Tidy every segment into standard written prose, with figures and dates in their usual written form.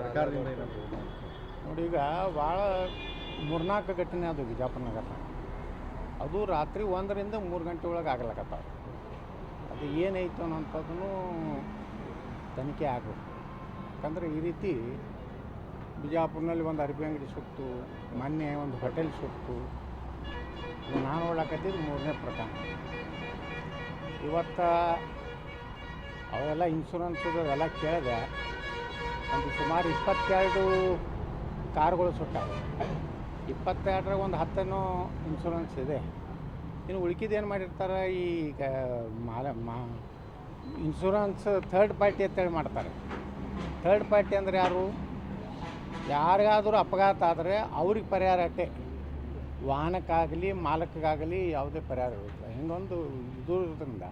ಸರ್ಕಾರದಿಂದ ಏನಾದರೂ ನೋಡಿ, ಈಗ ಭಾಳ 3-4 ಘಟನೆ ಅದು ಬಿಜಾಪುರ ನಗರ. ಅದು ರಾತ್ರಿ 1ರಿಂದ 3 ಗಂಟೆ ಒಳಗೆ ಆಗ್ಲಕತ್ತಾವ. ಅದು ಏನೈತು ಅನ್ನೋಂಥದ್ದನ್ನು ತನಿಖೆ ಆಗಬೇಕು. ಯಾಕಂದರೆ ಈ ರೀತಿ ಬಿಜಾಪುರ್ನಲ್ಲಿ ಒಂದು ಅರ್ಬಿ ಅಂಗಡಿ ಸುಟ್ಟು, ಮೊನ್ನೆ ಒಂದು ಹೋಟೆಲ್ ಸುಟ್ಟು, ನಾನು ನೋಡಕತ್ತಿದ್ದು 3ನೇ ಪ್ರಕರಣ. ಇವತ್ತು ಅವೆಲ್ಲ ಇನ್ಶೂರೆನ್ಸು ಎಲ್ಲ ಕೇಳಿದೆ. ಒಂದು ಸುಮಾರು 22 ಕಾರುಗಳು ಸುಟ್ಟಾವೆ. 22ರಾಗ ಒಂದು 10 ಇನ್ಶೂರೆನ್ಸ್ ಇದೆ. ಇನ್ನು ಉಳ್ಕಿದ್ದು ಏನು ಮಾಡಿರ್ತಾರೆ, ಈ ಇನ್ಶೂರೆನ್ಸ್ ಥರ್ಡ್ ಪಾರ್ಟಿ ಅಂತೇಳಿ ಮಾಡ್ತಾರೆ. ಥರ್ಡ್ ಪಾರ್ಟಿ ಅಂದರೆ ಯಾರು? ಯಾರಿಗಾದರೂ ಅಪಘಾತ ಆದರೆ ಅವ್ರಿಗೆ ಪರಿಹಾರ ಅಟ್ಟೆ, ವಾಹನಕ್ಕಾಗಲಿ ಮಾಲಕ್ಕಾಗಲಿ ಯಾವುದೇ ಪರಿಹಾರ ಇರೋದಿಲ್ಲ. ಹಿಂಗೊಂದು ಇದು ಇರೋದ್ರಿಂದ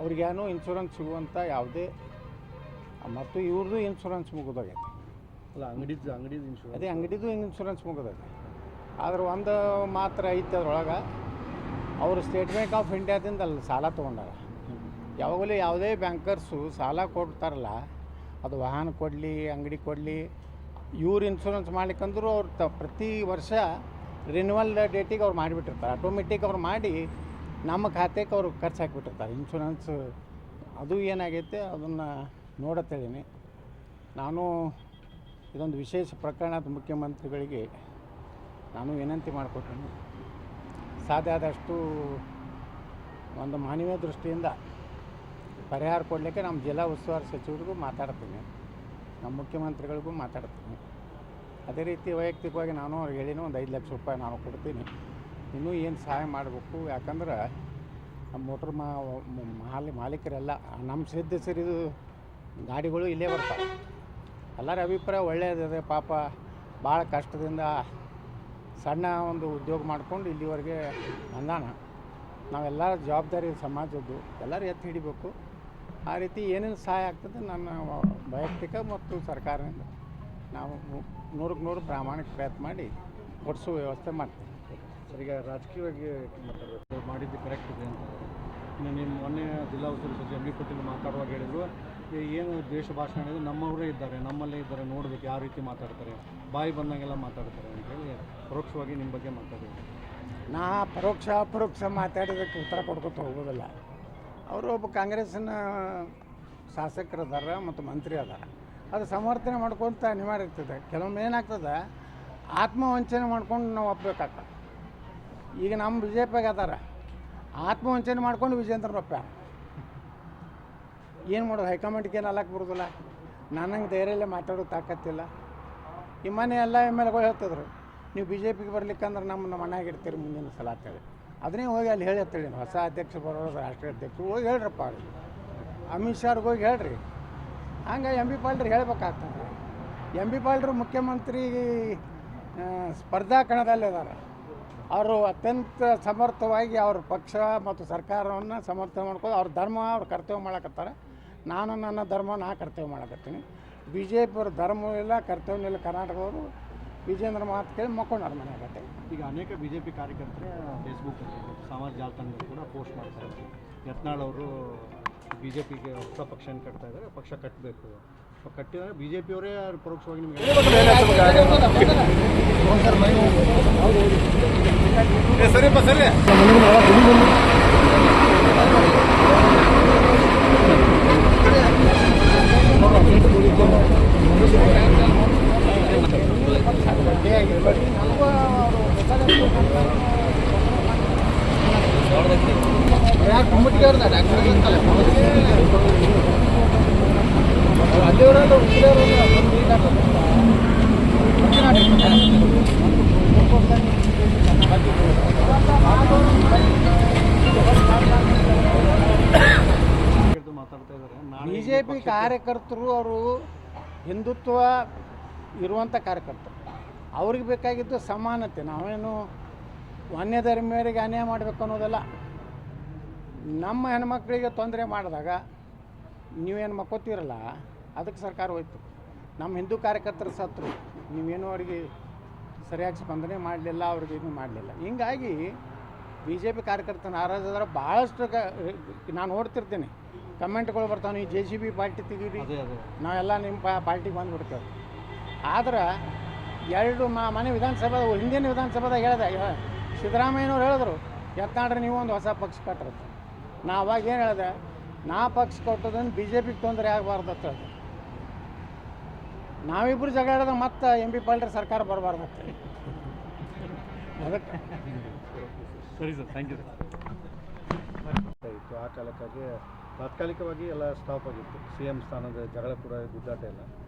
ಅವ್ರಿಗೇನು ಇನ್ಶೂರೆನ್ಸ್ ಸಿಗುವಂಥ ಯಾವುದೇ, ಮತ್ತು ಇವ್ರದ್ದು ಇನ್ಶೂರೆನ್ಸ್ ಮುಗಿದೋಗೈತೆ. ಅಲ್ಲ, ಅಂಗಡಿದು ಇನ್ಶೂರೆನ್ಸ್, ಅದೇ ಅಂಗಡಿದು ಇನ್ಶೂರೆನ್ಸ್ ಮುಗಿದೈತೆ. ಆದ್ರೆ ಒಂದು ಮಾತ್ರ ಐತೆ ಅದರೊಳಗೆ, ಅವರು ಸ್ಟೇಟ್ ಬ್ಯಾಂಕ್ ಆಫ್ ಇಂಡಿಯಾದಿಂದ ಅಲ್ಲಿ ಸಾಲ ತೊಗೊಂಡಾರ. ಯಾವಾಗಲೂ ಯಾವುದೇ ಬ್ಯಾಂಕರ್ಸು ಸಾಲ ಕೊಡ್ತಾರಲ್ಲ, ಅದು ವಾಹನ ಕೊಡಲಿ ಅಂಗಡಿ ಕೊಡಲಿ, ಇವ್ರು ಇನ್ಶೂರೆನ್ಸ್ ಮಾಡ್ಲಿಕ್ಕಂದ್ರೂ ಅವ್ರು ಪ್ರತಿ ವರ್ಷ ರಿನ್ಯೂವಲ್ ಡೇಟಿಗೆ ಅವ್ರು ಮಾಡಿಬಿಟ್ಟಿರ್ತಾರೆ. ಆಟೋಮೆಟಿಕ್ ಅವ್ರು ಮಾಡಿ ನಮ್ಮ ಖಾತೆಗೆ ಅವ್ರು ಖರ್ಚು ಹಾಕಿಬಿಟ್ಟಿರ್ತಾರೆ ಇನ್ಶೂರೆನ್ಸ್. ಅದು ಏನಾಗೈತೆ ಅದನ್ನು ನೋಡತ್ತೇಳೀನಿ ನಾನು. ಇದೊಂದು ವಿಶೇಷ ಪ್ರಕರಣದ ಮುಖ್ಯಮಂತ್ರಿಗಳಿಗೆ ನಾನು ವಿನಂತಿ ಮಾಡ್ಕೊತೀನಿ, ಸಾಧ್ಯ ಆದಷ್ಟು ಒಂದು ಮಾನವೀಯ ದೃಷ್ಟಿಯಿಂದ ಪರಿಹಾರ ಕೊಡಲಿಕ್ಕೆ ನಮ್ಮ ಜಿಲ್ಲಾ ಉಸ್ತುವಾರಿ ಸಚಿವರಿಗೂ ಮಾತಾಡ್ತೀನಿ, ನಮ್ಮ ಮುಖ್ಯಮಂತ್ರಿಗಳಿಗೂ ಮಾತಾಡ್ತೀನಿ. ಅದೇ ರೀತಿ ವೈಯಕ್ತಿಕವಾಗಿ ನಾನು ಅವ್ರಿಗೆ ಹೇಳಿನೂ ಒಂದು 5 ಲಕ್ಷ ರೂಪಾಯಿ ನಾನು ಕೊಡ್ತೀನಿ. ಇನ್ನೂ ಏನು ಸಹಾಯ ಮಾಡಬೇಕು, ಯಾಕಂದ್ರೆ ನಮ್ಮ ಮೋಟ್ರ್ ಮಾಲೀಕರೆಲ್ಲ ನಮ್ಮ ಸದಸ್ಯರಿದು ಗಾಡಿಗಳು ಇಲ್ಲೇ ಬರ್ತಾವೆ. ಎಲ್ಲರ ಅಭಿಪ್ರಾಯ ಒಳ್ಳೆಯದಿದೆ. ಪಾಪ ಭಾಳ ಕಷ್ಟದಿಂದ ಸಣ್ಣ ಒಂದು ಉದ್ಯೋಗ ಮಾಡ್ಕೊಂಡು ಇಲ್ಲಿವರೆಗೆ ಬಂದಾನ. ನಾವೆಲ್ಲ ಜವಾಬ್ದಾರಿ ಸಮಾಜದ್ದು ಎಲ್ಲರೂ ಎತ್ತಿ ಹಿಡಿಬೇಕು. ಆ ರೀತಿ ಏನೇನು ಸಹಾಯ ಆಗ್ತದೆ ನನ್ನ ವೈಯಕ್ತಿಕ ಮತ್ತು ಸರ್ಕಾರದಿಂದ ನಾವು 100ಕ್ಕೆ 100 ಪ್ರಾಮಾಣಿಕ ಪ್ರಯತ್ನ ಮಾಡಿ ಕೊಡಿಸೋ ವ್ಯವಸ್ಥೆ ಮಾಡ್ತೀವಿ. ಸರ್, ಈಗ ರಾಜಕೀಯವಾಗಿ ಮಾತಾಡಬೇಕು, ಮಾಡಿದ್ದು ಕರೆಕ್ಟ್ ಇದೆ ಅಂತ. ಇನ್ನು ನಿಮ್ಮ ಮೊನ್ನೆ ಜಿಲ್ಲಾ ಉಸ್ತುವಾರಿ ಸಚಿವ ಎಂ ಬಿ ಪಾಟೀಲ್ ಮಾತಾಡುವಾಗ ಹೇಳಿದರು, ಏನು ದ್ವೇಷ ಭಾಷಣ ಇದೆ, ನಮ್ಮವರೇ ಇದ್ದಾರೆ, ನಮ್ಮಲ್ಲೇ ಇದ್ದಾರೆ, ನೋಡಬೇಕು ಯಾವ ರೀತಿ ಮಾತಾಡ್ತಾರೆ, ಬಾಯಿ ಬಂದಂಗೆಲ್ಲ ಮಾತಾಡ್ತಾರೆ ಅಂತೇಳಿ ಪರೋಕ್ಷವಾಗಿ ನಿಮ್ಮ ಬಗ್ಗೆ ಮಾತಾಡಿದ್ರು. ನಾ ಅಪರೋಕ್ಷ ಮಾತಾಡೋದಕ್ಕೆ ಉತ್ತರ ಕೊಡ್ಕೊತ ಹೋಗೋದಿಲ್ಲ. ಅವರು ಒಬ್ಬ ಕಾಂಗ್ರೆಸ್ಸಿನ ಶಾಸಕರು ಅದಾರ ಮತ್ತು ಮಂತ್ರಿ ಅದಾರ. ಅದು ಸಮರ್ಥನೆ ಮಾಡ್ಕೊತ ಅನಿವಾರ್ಯ ಇರ್ತದೆ. ಕೆಲವೊಮ್ಮೆ ಏನಾಗ್ತದೆ, ಆತ್ಮವಂಚನೆ ಮಾಡ್ಕೊಂಡು ನಾವು ಒಪ್ಪಬೇಕಾಗ್ತದೆ. ಈಗ ನಮ್ಮ ಬಿ ಜೆ ಪಿಗೆ ಅದಾರ, ಆತ್ಮವಂಚನೆ ಮಾಡ್ಕೊಂಡು ವಿಜೇಂದ್ರ ಒಪ್ಪ. ಏನು ಮಾಡೋದು, ಹೈಕಮಾಂಡ್ಗೆ ಏನು ಅಲ್ಲಕ್ಕೆ ಬರೋದಿಲ್ಲ. ನನಗೆ ಧೈರ್ಯಲ್ಲೇ ಮಾತಾಡೋ ತಾಕತ್ತಿಲ್ಲ. ಈ ಮನೆ ಎಲ್ಲ ಎಮ್ ಎಲ್ ಎಗಳು ಹೇಳ್ತಿದ್ರು, ನೀವು ಬಿ ಜೆ ಪಿಗೆ ಬರ್ಲಿಕ್ಕಂದ್ರೆ ನಮ್ಮ ಮನೆಯಾಗ ಇಡ್ತೀರಿ ಮುಂದಿನ ಸಲ ಅಂತೇಳಿ. ಅದನ್ನೇ ಹೋಗಿ ಅಲ್ಲಿ ಹೇಳಿ ಅಂತೇಳಿ, ಹೊಸ ಅಧ್ಯಕ್ಷ ಬರೋದು, ರಾಷ್ಟ್ರೀಯ ಅಧ್ಯಕ್ಷರು ಹೋಗಿ ಹೇಳ್ರಪ್ಪ, ಅವ್ರಿಗೆ ಅಮಿತ್ ಶಾ ಅವ್ರಿಗೆ ಹೋಗಿ ಹೇಳ್ರಿ. ಹಂಗೆ ಎಂ ಬಿ ಪಾಲ್ರಿಗೆ ಹೇಳ್ಬೇಕಾಗ್ತದೆ. ಎಂ ಬಿ ಪಾಲ್ರು ಮುಖ್ಯಮಂತ್ರಿ ಸ್ಪರ್ಧಾ ಕಣದಲ್ಲಿ ಇದ್ದಾರೆ. ಅವರು ಅತ್ಯಂತ ಸಮರ್ಥವಾಗಿ ಅವ್ರ ಪಕ್ಷ ಮತ್ತು ಸರ್ಕಾರವನ್ನು ಸಮರ್ಥನೆ ಮಾಡ್ಕೊಂಡು ಅವ್ರ ಧರ್ಮ ಅವ್ರು ಕರ್ತವ್ಯ ಮಾಡಕತ್ತಾರೆ. ನಾನು ನನ್ನ ಧರ್ಮ ಕರ್ತವ್ಯ ಮಾಡಕತ್ತೀನಿ. ಬಿ ಜೆ ಪಿ ಅವ್ರ ಧರ್ಮವೂ ಇಲ್ಲ, ಕರ್ತವ್ಯ ಇಲ್ಲ. ಕರ್ನಾಟಕದವರು ವಿಜೇಂದ್ರ ಮಾತು ಕೇಳಿ ಮಕ್ಕೊಂಡು ಮನೆ ಆಗತ್ತೆ. ಈಗ ಅನೇಕ ಬಿ ಜೆ ಪಿ ಕಾರ್ಯಕರ್ತರು ಫೇಸ್ಬುಕ್ಕಲ್ಲಿ ಮತ್ತು ಸಾಮಾಜಿಕ ಜಾಲತಾಣದಲ್ಲಿ ಕೂಡ ಪೋಸ್ಟ್ ಮಾಡ್ತಾರೆ. ಯತ್ನಾಳ್ ಅವರು ಬಿ ಜೆ ಪಿಗೆ ಹೊಸ ಪಕ್ಷನ ಕಟ್ತಾ ಇದ್ದಾರೆ, ಪಕ್ಷ ಕಟ್ಟಬೇಕು, ಕಟ್ಟಿದರೆ ಬಿ ಜೆ ಪಿಯವರೇ ಪರೋಕ್ಷವಾಗಿ ನಿಮಗೆ ಸರಿಯಪ್ಪ ಸರಿ ಬಿಜೆಪಿ ಕಾರ್ಯಕರ್ತರು ಅವರು ಹಿಂದುತ್ವ ಇರುವಂಥ ಕಾರ್ಯಕರ್ತರು. ಅವ್ರಿಗೆ ಬೇಕಾಗಿದ್ದು ಸಮಾನತೆ. ನಾವೇನು ಅನ್ಯ ಧರ್ಮೀಯರಿಗೆ ಅನ್ಯಾಯ ಮಾಡಬೇಕು ಅನ್ನೋದಲ್ಲ. ನಮ್ಮ ಹೆಣ್ಮಕ್ಳಿಗೆ ತೊಂದರೆ ಮಾಡಿದಾಗ ನೀವೇನು ಮಕ್ಕೋತೀರಲ್ಲ, ಅದಕ್ಕೆ ಸರ್ಕಾರ ಹೋಯ್ತು. ನಮ್ಮ ಹಿಂದೂ ಕಾರ್ಯಕರ್ತರು ಸತ್ರು, ನೀವೇನು ಅವರಿಗೆ ಸರಿಯಾಗಿ ಸ್ಪಂದನೆ ಮಾಡಲಿಲ್ಲ, ಅವ್ರಿಗೆ ಏನು ಮಾಡಲಿಲ್ಲ. ಹಿಂಗಾಗಿ ಬಿ ಜೆ ಪಿ ಕಾರ್ಯಕರ್ತರು ನಾರಾಜಾದ್ರೆ ಭಾಳಷ್ಟು ನಾನು ನೋಡ್ತಿರ್ತೀನಿ. ಕಮೆಂಟ್ಗಳು ಬರ್ತಾವೆ, ನೀವು JCB ಪಾರ್ಟಿ ತೆಗೀರಿ, ಅದೇ ಅದೇ ನಾವೆಲ್ಲ ನಿಮ್ಮ ಪಾರ್ಟಿಗೆ ಬಂದುಬಿಡ್ತೇವೆ. ಆದ್ರೆ ಎರಡು ಮನೆ ವಿಧಾನಸಭೆ ಹಿಂದಿನ ವಿಧಾನಸಭೆದಾಗ ಹೇಳಿದೆ, ಸಿದ್ದರಾಮಯ್ಯನವ್ರು ಹೇಳಿದ್ರು ಯತ್ನಾಡ್ರಿ ನೀವು ಒಂದು ಹೊಸ ಪಕ್ಷ ಕಟ್ಟಿರುತ್ತೆ. ನಾ ಅವಾಗ ಏನು ಹೇಳಿದೆ, ನಾ ಪಕ್ಷ ಕೊಟ್ಟೋದನ್ನು BJPಗೆ ತೊಂದರೆ ಆಗಬಾರ್ದು ಅಂತ ಹೇಳಿದೆ. ನಾವಿಬ್ಬರು ಜಗಳ ಮತ್ತೆ MP ಪಾಲ್ರಿ ಸರ್ಕಾರ ಬರಬಾರ್ದು ಅಂತ ಅದಕ್ಕೆ. ಸರಿ ಸರ್, ಥ್ಯಾಂಕ್ ಯು ಇತ್ತು. ಆ ಕಾಲಕ್ಕಾಗಿ ತಾತ್ಕಾಲಿಕವಾಗಿ ಎಲ್ಲ ಸ್ಟಾಪ್ ಆಗಿತ್ತು, CM ಸ್ಥಾನದ ಜಗಳ ಕೂಡ ಗುದ್ದಾಟ ಎಲ್ಲ.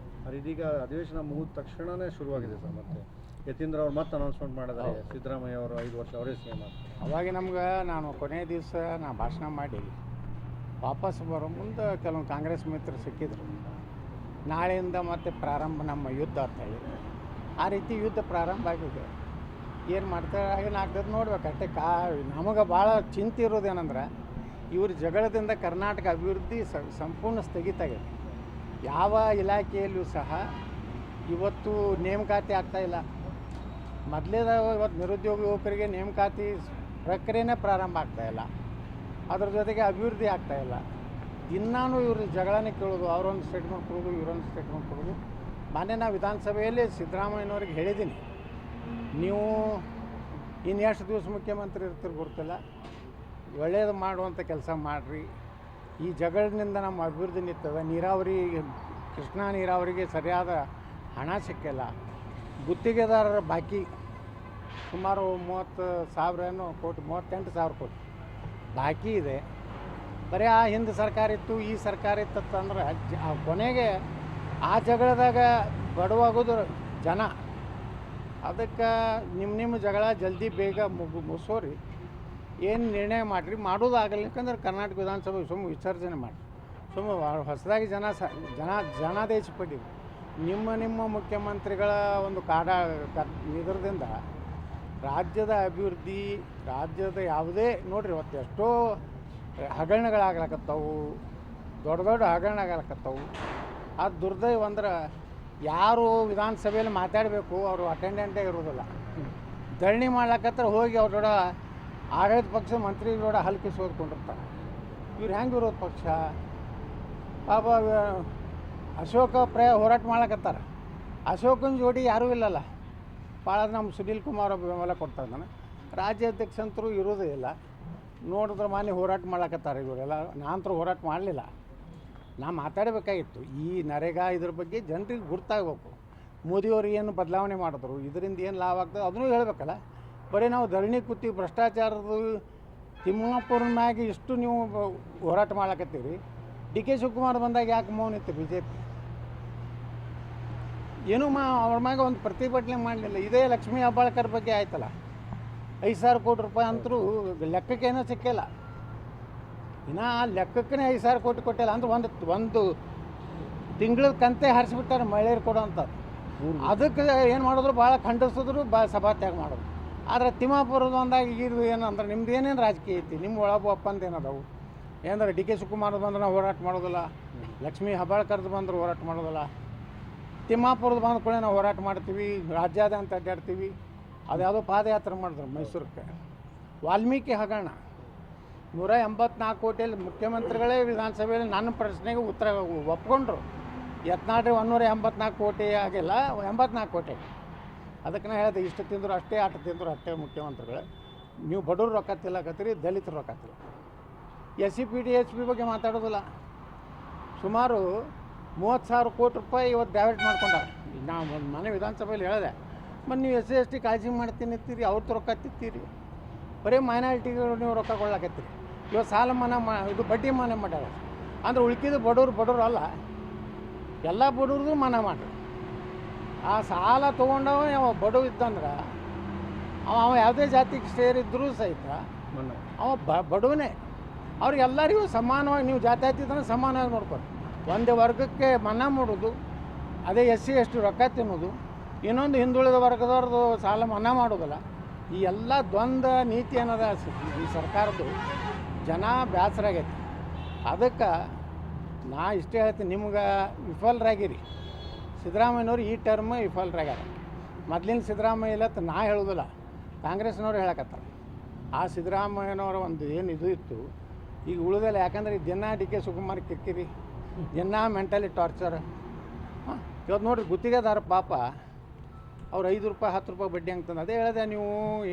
ಅದು ಇದೀಗ ಅಧಿವೇಶನ ಮುಗಿದ ತಕ್ಷಣವೇ ಶುರುವಾಗಿದೆ ಸರ್. ಮತ್ತೆ ಯತೀಂದ್ರ ಅವ್ರು ಮತ್ತೆ ಅನೌನ್ಸ್ಮೆಂಟ್ ಮಾಡಿದ್ದಾರೆ, ಸಿದ್ದರಾಮಯ್ಯ ಅವರು 5 ವರ್ಷ ಅವರೇ CM ಅಂತ. ಅವಾಗ ನಮ್ಗೆ ನಾನು ಕೊನೆಯ ದಿವಸ ನಾ ಭಾಷಣ ಮಾಡಿ ವಾಪಸ್ ಬರೋ ಮುಂದೆ ಕೆಲವೊಂದು ಕಾಂಗ್ರೆಸ್ ಮಿತ್ರರು ಸಿಕ್ಕಿದ್ರು. ನಾಳೆಯಿಂದ ಮತ್ತೆ ಪ್ರಾರಂಭ ನಮ್ಮ ಯುದ್ಧ ಅಂತೇಳಿ. ಆ ರೀತಿ ಯುದ್ಧ ಪ್ರಾರಂಭ ಆಗಿದೆ. ಏನು ಮಾಡ್ತಾರೆ ಹಾಗೆ ಆಗ್ತದೆ ನೋಡ್ಬೇಕು ಅಷ್ಟೇ. ನಮಗೆ ಭಾಳ ಚಿಂತೆ ಇರೋದೇನೆಂದ್ರೆ ಇವ್ರ ಜಗಳದಿಂದ ಕರ್ನಾಟಕ ಅಭಿವೃದ್ಧಿ ಸಂಪೂರ್ಣ ಸ್ಥಗಿತ ಆಗಿದೆ. ಯಾವ ಇಲಾಖೆಯಲ್ಲೂ ಸಹ ಇವತ್ತು ನೇಮಕಾತಿ ಆಗ್ತಾಯಿಲ್ಲ. ಇವತ್ತು ನಿರುದ್ಯೋಗ ಯುವಕರಿಗೆ ನೇಮಕಾತಿ ಪ್ರಕ್ರಿಯೆನೇ ಪ್ರಾರಂಭ ಆಗ್ತಾಯಿಲ್ಲ. ಅದ್ರ ಜೊತೆಗೆ ಅಭಿವೃದ್ಧಿ ಆಗ್ತಾಯಿಲ್ಲ. ಇನ್ನೂ ಇವ್ರ ಜಗಳನೇ ಕೇಳೋದು, ಅವರೊಂದು ಸ್ಟೇಟ್ಮೆಂಟ್ ಕೊಡೋದು, ಇವರೊಂದು ಸ್ಟೇಟ್ಮೆಂಟ್ ಕೊಡೋದು. ಮೊನ್ನೆ ನಾವು ವಿಧಾನಸಭೆಯಲ್ಲಿ ಸಿದ್ದರಾಮಯ್ಯನವ್ರಿಗೆ ಹೇಳಿದ್ದೀನಿ, ನೀವು ಇನ್ನೆಷ್ಟು ದಿವಸ ಮುಖ್ಯಮಂತ್ರಿ ಇರ್ತೀರಿ ಗೊತ್ತಿಲ್ಲ, ಒಳ್ಳೆಯದು ಮಾಡುವಂಥ ಕೆಲಸ ಮಾಡಿರಿ. ಈ ಜಗಳದಿಂದ ನಮ್ಮ ಅಭಿವೃದ್ಧಿ ನಿಂತದ. ನೀರಾವರಿ, ಕೃಷ್ಣಾ ನೀರಾವರಿಗೆ ಸರಿಯಾದ ಹಣ ಸಿಕ್ಕಿಲ್ಲ. ಗುತ್ತಿಗೆದಾರರ ಬಾಕಿ ಸುಮಾರು 30,000 ಕೋಟಿ, 38,000 ಕೋಟಿ ಬಾಕಿ ಇದೆ. ಬರೀ ಆ ಹಿಂದೆ ಸರ್ಕಾರ ಇತ್ತು, ಈ ಸರ್ಕಾರ ಇತ್ತಂದ್ರೆ ಕೊನೆಗೆ ಆ ಜಗಳದಾಗ ಬಡವಾಗೋದು ಜನ. ಅದಕ್ಕೆ ನಿಮ್ಮ ಜಗಳ ಜಲ್ದಿ ಬೇಗ ಮುಗಿಸೋರಿ. ಏನು ನಿರ್ಣಯ ಮಾಡಿರಿ, ಮಾಡೋದಾಗಲಿಕ್ಕಂದ್ರೆ ಕರ್ನಾಟಕ ವಿಧಾನಸಭೆ ವಿಸರ್ಜನೆ ಮಾಡಿ ಹೊಸದಾಗಿ ಜನಾದೇಶ ಪಡೀರಿ. ನಿಮ್ಮ ಮುಖ್ಯಮಂತ್ರಿಗಳ ಒಂದು ಇದರದಿಂದ ರಾಜ್ಯದ ಅಭಿವೃದ್ಧಿ, ರಾಜ್ಯದ ಯಾವುದೇ ನೋಡಿರಿ ಇವತ್ತು ಎಷ್ಟೋ ಹಗರಣಗಳಾಗ್ಲಕತ್ತವು, ದೊಡ್ಡ ಹಗರಣ ಆಗ್ಲಕತ್ತವು. ಆ ದುರ್ದೈವ ಅಂದ್ರೆ ಯಾರು ವಿಧಾನಸಭೆಯಲ್ಲಿ ಮಾತಾಡಬೇಕು ಅವರು ಅಟೆಂಡೆಂಟೇ ಇರೋದಿಲ್ಲ. ಧರಣಿ ಮಾಡ್ಲಕತ್ರ ಹೋಗಿ ಅವ್ರ ಆಡಳಿತ ಪಕ್ಷದ ಮಂತ್ರಿಗಳೋಡ ಹಲ್ಕಿ ಸೋದ್ಕೊಂಡಿರ್ತಾರೆ. ಇವ್ರು ಹೆಂಗೆ ವಿರೋಧ ಪಕ್ಷ ಪಾಪ ಅಶೋಕ ಹೋರಾಟ ಮಾಡ್ಲಕತ್ತಾರೆ. ಅಶೋಕನ ಜೋಡಿ ಯಾರೂ ಇಲ್ಲಲ್ಲ. ಭಾಳ ನಮ್ಮ ಸುನೀಲ್ ಕುಮಾರ್ ಬೆಂಬಲ ಕೊಡ್ತಾರೆ. ನಾನು ರಾಜ್ಯಾಧ್ಯಕ್ಷಂತರೂ ಇರೋದೇ ಇಲ್ಲ. ನೋಡಿದ್ರೆ ಮಾನ್ಯ ಹೋರಾಟ ಮಾಡ್ಲಕತ್ತಾರೆ ಇವರೆಲ್ಲ. ನಾನಂತರೂ ಹೋರಾಟ ಮಾಡಲಿಲ್ಲ. ನಾ ಮಾತಾಡಬೇಕಾಗಿತ್ತು ಈ ನರೇಗಾ ಇದ್ರ ಬಗ್ಗೆ ಜನರಿಗೆ ಗುರ್ತಾಗಬೇಕು. ಮೋದಿಯವರು ಏನು ಬದಲಾವಣೆ ಮಾಡಿದ್ರು, ಇದರಿಂದ ಏನು ಲಾಭ ಆಗ್ತದೆ ಅದನ್ನೂ ಹೇಳಬೇಕಲ್ಲ. ಬರೀ ನಾವು ಧರಣಿ ಕೂತಿ ಭ್ರಷ್ಟಾಚಾರದ ತಿಮ್ಮಾಪುರ ಮ್ಯಾಗ ಇಷ್ಟು ನೀವು ಹೋರಾಟ ಮಾಡ್ಲಕತ್ತೀರಿ. DK ಶಿವಕುಮಾರ್ ಬಂದಾಗ ಯಾಕೆ ಮೌನ ಇತ್ತು BJP? ಏನೂ ಅವ್ರ ಮ್ಯಾಗ ಒಂದು ಪ್ರತಿಭಟನೆ ಮಾಡಲಿಲ್ಲ. ಇದೇ ಲಕ್ಷ್ಮೀ ಹೆಬ್ಬಾಳ್ಕರ್ ಬಗ್ಗೆ ಆಯ್ತಲ್ಲ, 5,000 ಕೋಟಿ ರೂಪಾಯಿ ಅಂತರೂ ಲೆಕ್ಕಕ್ಕೇನೋ ಸಿಕ್ಕಿಲ್ಲ. ಇನ್ನು ಆ ಲೆಕ್ಕಕ್ಕೇ 5,000 ಕೋಟಿ ಕೊಟ್ಟಿಲ್ಲ ಅಂದ್ರೆ ಒಂದು ತಿಂಗಳ ಕಂತೆ ಹಾರಿಸ್ಬಿಟ್ಟಾರೆ ಮಹಿಳೆಯರು ಕೊಡೋಂಥದ್ದು. ಅದಕ್ಕೆ ಏನು ಮಾಡಿದ್ರು ಭಾಳ ಖಂಡಿಸಿದ್ರು, ಸಭಾತ್ಯಾಗ ಮಾಡೋದು. ಆದರೆ ತಿಮ್ಮಾಪುರದ ಒಂದಾಗ ಇದು ಏನಂದ್ರೆ ನಿಮ್ದು ಏನೇನು ರಾಜಕೀಯ ಐತಿ, ನಿಮ್ಮ ಒಳಗೆ ಒಪ್ಪಂದ ಏನದವು ಏನಂದ್ರೆ DK ಶಿವಕುಮಾರ್ ಬಂದ್ರೆ ನಾವು ಹೋರಾಟ ಮಾಡೋದಿಲ್ಲ, ಲಕ್ಷ್ಮೀ ಹೆಬ್ಬಾಳ್ಕರ್ದು ಬಂದ್ರೆ ಹೋರಾಟ ಮಾಡೋದಿಲ್ಲ, ತಿಮ್ಮಾಪುರದ ಬಂದ ಕೂಡ ನಾವು ಹೋರಾಟ ಮಾಡ್ತೀವಿ, ರಾಜ್ಯಾದ್ಯಂತ ಅಡ್ಡಾಡ್ತೀವಿ. ಅದ್ಯಾವುದೋ ಪಾದಯಾತ್ರೆ ಮಾಡಿದ್ರು ಮೈಸೂರಕ್ಕೆ. ವಾಲ್ಮೀಕಿ ಹಗರಣ 184 ಕೋಟಿಯಲ್ಲಿ ಮುಖ್ಯಮಂತ್ರಿಗಳೇ ವಿಧಾನಸಭೆಯಲ್ಲಿ ನನ್ನ ಪ್ರಶ್ನೆಗೆ ಉತ್ತರ ಒಪ್ಕೊಂಡ್ರು. ಯತ್ನಾಳ್ರಿ 184 ಕೋಟಿ ಆಗಿಲ್ಲ, 84 ಕೋಟಿ. ಅದಕ್ಕೆ ನಾ ಹೇಳಿದೆ, ಇಷ್ಟು ತಿಂದರು ಅಷ್ಟೇ, ಅಷ್ಟು ತಿಂದರು ಅಷ್ಟೇ ಮುಖ್ಯಮಂತ್ರಿಗಳು. ನೀವು ಬಡವ್ರು ರೊಕ್ಕ ತಿಲ್ಲಕತ್ತೀರಿ, ದಲಿತರು ರೊಕ್ಕ ತಿಲ್ಲ. SC PDHP ಬಗ್ಗೆ ಮಾತಾಡೋದಿಲ್ಲ. ಸುಮಾರು 30,000 ಕೋಟಿ ರೂಪಾಯಿ ಇವತ್ತು ಡೈವರ್ಟ್ ಮಾಡ್ಕೊಂಡಾರೆ. ನಾವು ಮನೆ ವಿಧಾನಸಭೆಯಲ್ಲಿ ಹೇಳಿದೆ, ಮತ್ತು ನೀವು SC ST ಕಾಳಜಿ ಮಾಡ್ತೀನಿ ಇರ್ತೀರಿ, ಅವ್ರದ್ದು ರೊಕ್ಕ ತಿತ್ತೀರಿ. ಬರೀ ಮೈನಾರಿಟಿಗಳು ನೀವು ರೊಕ್ಕ ಕೊಡ್ಲಾಕತ್ತೀರಿ. ಇವತ್ತು ಸಾಲ ಮನ್ನಾ ಇದು ಬಡ್ಡಿ ಮನ್ನಾ ಮಾಡ್ಯಾರ. ಅಂದ್ರೆ ಉಳ್ಕಿದ ಬಡವರು ಅಲ್ಲ, ಎಲ್ಲ ಬಡವ್ರದ್ದು ಮನ್ನಾ ಮಾಡ್ರಿ. ಆ ಸಾಲ ತೊಗೊಂಡವ ಅವ ಬಡವ ಇದ್ದಂದ್ರೆ ಅವ ಯಾವುದೇ ಜಾತಿಗೆ ಸೇರಿದ್ರೂ ಸಹಿತ ಅವ ಬಡವನೇ. ಅವ್ರಿಗೆಲ್ಲರಿಗೂ ಸಮಾನವಾಗಿ ನೀವು ಜಾತಿ ಹತ್ತಿದ್ರೆ ಸಮಾನವಾಗಿ ನೋಡ್ಕೊರಿ. ಒಂದೇ ವರ್ಗಕ್ಕೆ ಮನ್ನಾ ಮಾಡೋದು, ಅದೇ SC ST ರೊಕ್ಕ ತಿನ್ನೋದು, ಇನ್ನೊಂದು ಹಿಂದುಳಿದ ವರ್ಗದವ್ರದ್ದು ಸಾಲ ಮನ್ನಾ ಮಾಡೋದಿಲ್ಲ. ಈ ಎಲ್ಲ ದ್ವಂದ್ವ ನೀತಿ ಅನ್ನೋದ ಈ ಸರ್ಕಾರದ್ದು ಜನ ಬೇಸರಾಗೈತಿ. ಅದಕ್ಕೆ ನಾ ಇಷ್ಟೇ ಹೇಳ್ತೀನಿ, ನಿಮ್ಗೆ ವಿಫಲರಾಗಿರಿ. ಸಿದ್ದರಾಮಯ್ಯನವ್ರು ಈ ಟರ್ಮ್ ವಿಫಲರಾಗ್ಯಾರ. ಮೊದಲಿನ ಸಿದ್ದರಾಮಯ್ಯ ಇಲ್ಲ ನಾ ಹೇಳೋದಿಲ್ಲ, ಕಾಂಗ್ರೆಸ್ನವ್ರು ಹೇಳಕತ್ತಾರೆ. ಆ ಸಿದ್ದರಾಮಯ್ಯನವರ ಒಂದು ಏನು ಇದು ಇತ್ತು, ಈಗ ಉಳಿದಲ್ಲ, ಯಾಕಂದ್ರೆ ದಿನ ಡಿ ಕೆ ಶಿವಕುಮಾರ್ ಕಿರಿಕಿರಿ, ದಿನ ಮೆಂಟಲಿ ಟಾರ್ಚರ್. ಹಾಂ, ಇವತ್ತು ನೋಡಿರಿ ಗುತ್ತಿಗೆದಾರ ಪಾಪ ಅವ್ರು 5 ರೂಪಾಯಿ 10 ರೂಪಾಯಿ ಬಡ್ಡಿ ಅಂತಂದು ಅದೇ ಹೇಳಿದೆ, ನೀವು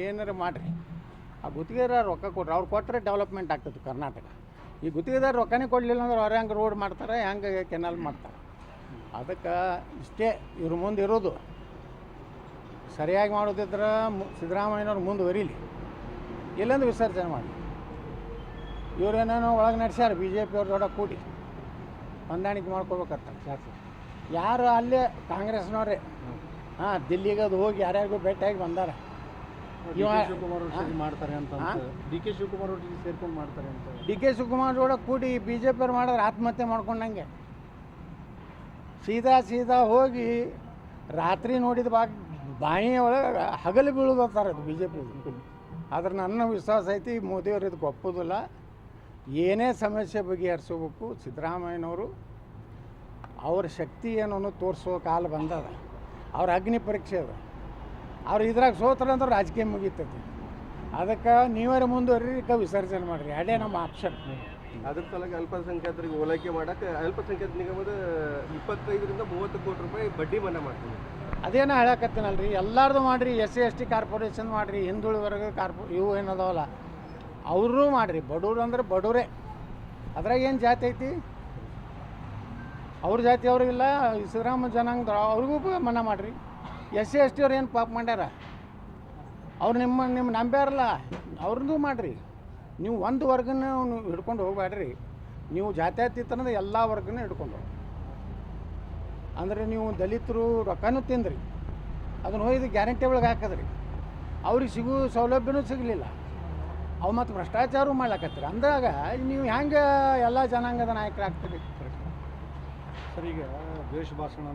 ಏನಾರು ಮಾಡಿರಿ, ಆ ಗುತ್ತಿಗೆದಾರ ರೊಕ್ಕ ಕೊಡ್ರಿ, ಅವ್ರು ಕೊಟ್ಟರೆ ಡೆವಲಪ್ಮೆಂಟ್ ಆಗ್ತದೆ ಕರ್ನಾಟಕ. ಈ ಗುತ್ತಿಗೆದಾರ ರೊಕ್ಕನೇ ಕೊಡಲಿಲ್ಲ ಅಂದ್ರೆ ಅವ್ರು ಹೆಂಗೆ ರೋಡ್ ಮಾಡ್ತಾರೆ, ಹೆಂಗೆ ಕೆನಲ್ ಮಾಡ್ತಾರೆ. ಅದಕ್ಕೆ ಇಷ್ಟೇ ಇವ್ರ ಮುಂದೆ ಇರೋದು, ಸರಿಯಾಗಿ ಮಾಡೋದಿದ್ರೆ ಸಿದ್ದರಾಮಯ್ಯನವ್ರು ಮುಂದುವರೀಲಿ, ಇಲ್ಲಂದ್ರೆ ವಿಸರ್ಜನೆ ಮಾಡಿ. ಇವರೇನೇನೋ ಒಳಗೆ ನಡೆಸ್ಯಾರ ಬಿ ಜೆ ಪಿಯವ್ರ ಜೋಡ ಕೂಡಿ ಹೊಂದಾಣಿಕೆ ಮಾಡ್ಕೋಬೇಕಂತ. ಯಾರು ಅಲ್ಲೇ ಕಾಂಗ್ರೆಸ್ನವ್ರೆ, ಹಾಂ, ದಿಲ್ಲಿಗೆ ಅದು ಹೋಗಿ ಯಾರ್ಯಾರಿಗೂ ಭೇಟಿಯಾಗಿ ಬಂದಾರ. ಡಿ ಕೆ ಶಿವಕುಮಾರ್ ಅವ್ರು ಮಾಡ್ತಾರೆ ಅಂತ ಡಿ ಕೆ ಶಿವಕುಮಾರ್ ಅವ್ರಿಗೆ ಸೇರ್ಕೊಂಡು ಮಾಡ್ತಾರೆ ಅಂತ. ಡಿ ಕೆ ಶಿವಕುಮಾರ್ ಜೋಡ ಕೂಡಿ ಬಿ ಜೆ ಪಿಯವ್ರು ಮಾಡಿದ್ರೆ ಆತ್ಮಹತ್ಯೆ ಮಾಡ್ಕೊಂಡಂಗೆ. ಸೀದಾ ಹೋಗಿ ರಾತ್ರಿ ನೋಡಿದ ಬಾಯಿ ಒಳಗೆ ಹಗಲು ಬೀಳೋದಂತಾರೆ ಅದು ಬಿ ಜೆ ಪಿ. ಆದ್ರೆ ನನ್ನ ವಿಶ್ವಾಸ ಐತಿ ಮೋದಿಯವ್ರು ಇದಕ್ಕೆ ಒಪ್ಪೋದಿಲ್ಲ. ಏನೇ ಸಮಸ್ಯೆ ಬಗೆಹರಿಸಬೇಕು, ಸಿದ್ದರಾಮಯ್ಯನವರು ಅವ್ರ ಶಕ್ತಿ ಏನು ಅನ್ನೋದು ತೋರಿಸೋ ಕಾಲ ಬಂದದ. ಅವ್ರ ಅಗ್ನಿ ಪರೀಕ್ಷೆ ಅದ. ಅವ್ರು ಇದ್ರಾಗ ಸೋತ್ರೆ ಅಂದ್ರೆ ರಾಜಕೀಯ ಮುಗೀತೈತಿ. ಅದಕ್ಕೆ ನೀವೇ ಮುಂದುವರಿಕ ವಿಸರ್ಜನೆ ಮಾಡಿರಿ, ಅದೇ ನಮ್ಮ ಆಪ್ಷನ್. ಅದ್ರ ಸಲುವಾಗಿ ಅಲ್ಪಸಂಖ್ಯಾತರಿಗೆ ಓಲೈಕೆ ಮಾಡೋಕ್ಕೆ ಅಲ್ಪಸಂಖ್ಯಾತ ನಿಗಮದ 25 ರಿಂದ 30 ಕೋಟಿ ರೂಪಾಯಿ ಬಡ್ಡಿ ಮನ್ನಾ ಮಾಡ್ತೀವಿ. ಅದೇನೋ ಹೇಳಕತ್ತೀನಲ್ರಿ, ಎಲ್ಲರದು ಮಾಡಿರಿ, SC ST ಕಾರ್ಪೊರೇಷನ್ ಮಾಡಿರಿ, ಹಿಂದುಳಿದ ವರ್ಗ ಇವು ಏನದಾವಲ್ಲ ಅವ್ರೂ ಮಾಡಿರಿ. ಬಡವ್ರು ಅಂದ್ರೆ ಬಡವರೇ, ಅದ್ರಾಗ ಏನು ಜಾತಿ ಐತಿ? ಅವ್ರ ಜಾತಿ ಅವ್ರಿಗಿಲ್ಲ, ಸಿದ್ದರಾಮ ಜನಾಂಗದ ಅವ್ರಿಗೂ ಮನ್ನಾ ಮಾಡಿರಿ. SC ST ಅವ್ರು ಏನು ಪಾಪ ಮಾಡ್ಯಾರ? ಅವ್ರು ನಿಮ್ಮ ನಂಬ್ಯಾರಲ್ಲ, ಅವ್ರದ್ದು ಮಾಡಿರಿ. ನೀವು ಒಂದು ವರ್ಗನ ಹಿಡ್ಕೊಂಡು ಹೋಗ್ಬೇಡ್ರಿ, ನೀವು ಜಾತ್ಯತೀತನದ ಎಲ್ಲ ವರ್ಗನ ಹಿಡ್ಕೊಂಡು ಹೋಗಿ. ಅಂದರೆ ನೀವು ದಲಿತರು ರೊಕ್ಕನೂ ತಿಂದ್ರಿ, ಅದನ್ನು ಹೋಯ್ದು ಗ್ಯಾರಂಟಿ ಒಳಗೆ ಹಾಕಿದ್ರಿ, ಅವ್ರಿಗೆ ಸಿಗೋ ಸೌಲಭ್ಯನೂ ಸಿಗಲಿಲ್ಲ, ಅವು ಮತ್ತು ಭ್ರಷ್ಟಾಚಾರ ಮಾಡ್ಲಾಕತ್ತೀರಿ. ಅಂದಾಗ ನೀವು ಹೆಂಗೆ ಎಲ್ಲ ಜನಾಂಗದ ನಾಯಕರಾಗ್ತೀರಿ? ಸರ್, ಈಗ ದ್ವೇಷ ಭಾಷಣ